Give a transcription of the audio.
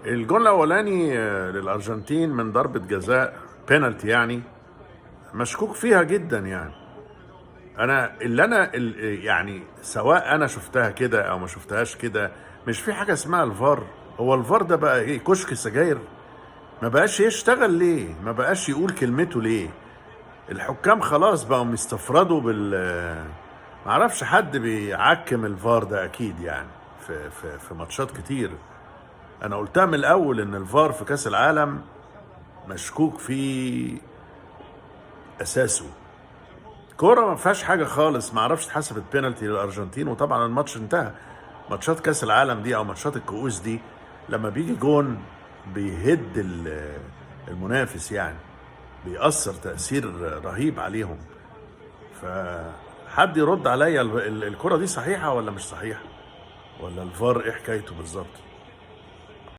الجون الاولاني للارجنتين من ضربة جزاء بينالتي يعني، مشكوك فيها جدا يعني. يعني سواء انا شفتها كده او ما شفتهاش كده، مش في حاجة اسمها الفار. هو الفار ده بقى ايه، كشك سجاير؟ ما بقاش يشتغل ليه؟ ما بقاش يقول كلمته ليه؟ الحكام خلاص بقوا مستفردوا معرفش حد بيعكم الفار ده اكيد يعني. في ماتشات كتير انا قلتها من الاول ان الفار في كاس العالم مشكوك في اساسه. كوره ما فيهاش حاجه خالص، ما اعرفش اتحسبت بينالتي للارجنتين وطبعا الماتش انتهى. ماتشات كاس العالم دي او ماتشات الكؤوس دي لما بيجي جون بيهد المنافس يعني، بيأثر تأثير رهيب عليهم. فحد يرد عليا الكرة دي صحيحة ولا مش صحيحة، ولا الفار ايه حكايته بالظبط؟